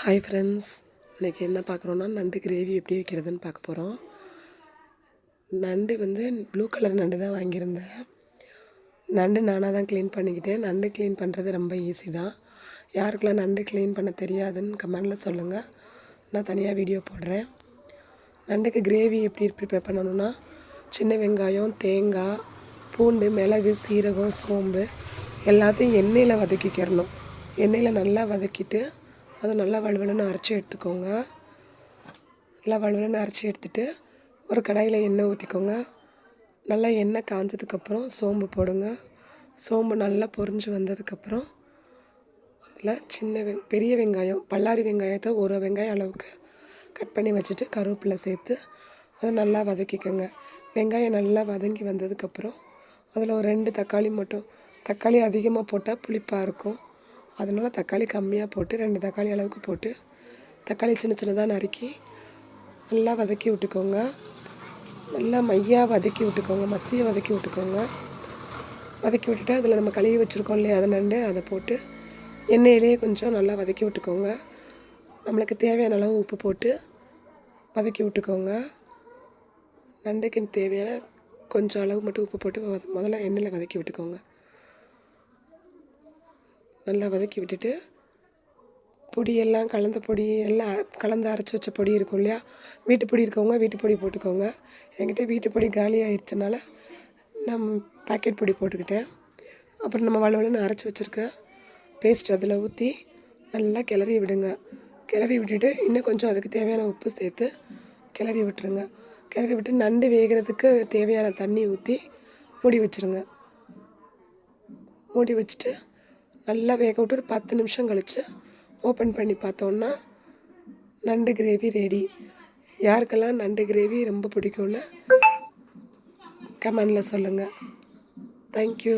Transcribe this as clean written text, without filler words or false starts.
Hi friends, இன்றைக்கி என்ன பார்க்குறோன்னா நண்டு கிரேவி எப்படி வைக்கிறதுன்னு பார்க்க போகிறோம். நண்டு ப்ளூ கலர் நண்டு தான் வாங்கியிருந்தேன். நண்டு நானாக தான் க்ளீன் பண்ணிக்கிட்டேன். நண்டு க்ளீன் பண்ணுறது ரொம்ப ஈஸி தான். யாருக்கெல்லாம் நண்டு க்ளீன் பண்ண தெரியாதுன்னு கமெண்டில் சொல்லுங்கள், நான் தனியாக வீடியோ போடுறேன். நண்டுக்கு கிரேவி எப்படி ப்ரிப்பேர் பண்ணணுன்னா, சின்ன வெங்காயம், தேங்காய், பூண்டு, மிளகு, சீரகம், சோம்பு எல்லாத்தையும் எண்ணெயில் வதக்கிக்கிறணும். எண்ணெயில் நல்லா வதக்கிட்டு அதை நல்லா வழுவலுன்னு அரைச்சி எடுத்துக்கோங்க. நல்லா வழுவலுன்னு அரைச்சி எடுத்துகிட்டு ஒரு கடாயில் எண்ணெய் ஊற்றிக்கோங்க. நல்லா எண்ணெய் காஞ்சதுக்கப்புறம் சோம்பு போடுங்க. சோம்பு நல்லா பொரிஞ்சு வந்ததுக்கப்புறம் அதில் பெரிய வெங்காயம், பல்லாரி வெங்காயத்தை ஒரு வெங்காயம் அளவுக்கு கட் பண்ணி வச்சுட்டு கருவேப்பிலை சேர்த்து அதை நல்லா வதக்கிக்கோங்க. வெங்காயம் நல்லா வதங்கி வந்ததுக்கப்புறம் அதில் ஒரு 2 தக்காளி மட்டும், தக்காளி அதிகமாக போட்டால் புளிப்பாக இருக்கும், அதனால் தக்காளி கம்மியாக போட்டு 2 தக்காளி அளவுக்கு போட்டு தக்காளி சின்ன சின்னதாக நறுக்கி நல்லா வதக்கி விட்டுக்கோங்க. நல்லா மையாக வதக்கி விட்டுக்கோங்க, மசியை வதக்கி விட்டுக்கோங்க. வதக்கி விட்டுட்டு அதில் நம்ம கழுவி வச்சுருக்கோம் இல்லையா, அதை நண்டு அதை போட்டு எண்ணெயிலே கொஞ்சம் நல்லா வதக்கி விட்டுக்கோங்க. நம்மளுக்கு தேவையான அளவு உப்பு போட்டு வதக்கி விட்டுக்கோங்க. நண்டுக்கு தேவையான கொஞ்சம் அளவு மட்டும் உப்பு போட்டு முதல்ல எண்ணெயில் வதக்கி விட்டுக்கோங்க. நல்லா வதக்கி விட்டுட்டு பொடியெல்லாம் கலந்த பொடி எல்லாம் கலந்து அரைச்சி வச்ச பொடி இருக்கும் இல்லையா, வீட்டு பொடி இருக்கவங்க வீட்டு பொடி போட்டுக்கோங்க. என்கிட்ட வீட்டு பொடி காலி ஆயிடுச்சனால நான் பாக்கெட் பொடி போட்டுக்கிட்டேன். அப்புறம் நம்ம வலுவலுன்னு அரைச்சி வச்சுருக்க பேஸ்ட் அதில் ஊற்றி நல்லா கிளறி விடுங்க. கிளறி விட்டுட்டு இன்னும் கொஞ்சம் அதுக்கு தேவையான உப்பு சேர்த்து கிளறி விட்டுருங்க. கிளறி விட்டு நண்டு வேகிறதுக்கு தேவையான தண்ணி ஊற்றி மூடி வச்சுருங்க. மூடி வச்சுட்டு நல்லா வேக விட்டு ஒரு 10 நிமிஷம் கழித்து ஓப்பன் பண்ணி பார்த்தோன்னா நண்டு கிரேவி ரெடி. யாருக்கெல்லாம் நண்டு கிரேவி ரொம்ப பிடிக்கும்னு கமெண்டில் சொல்லுங்கள். தேங்க்யூ.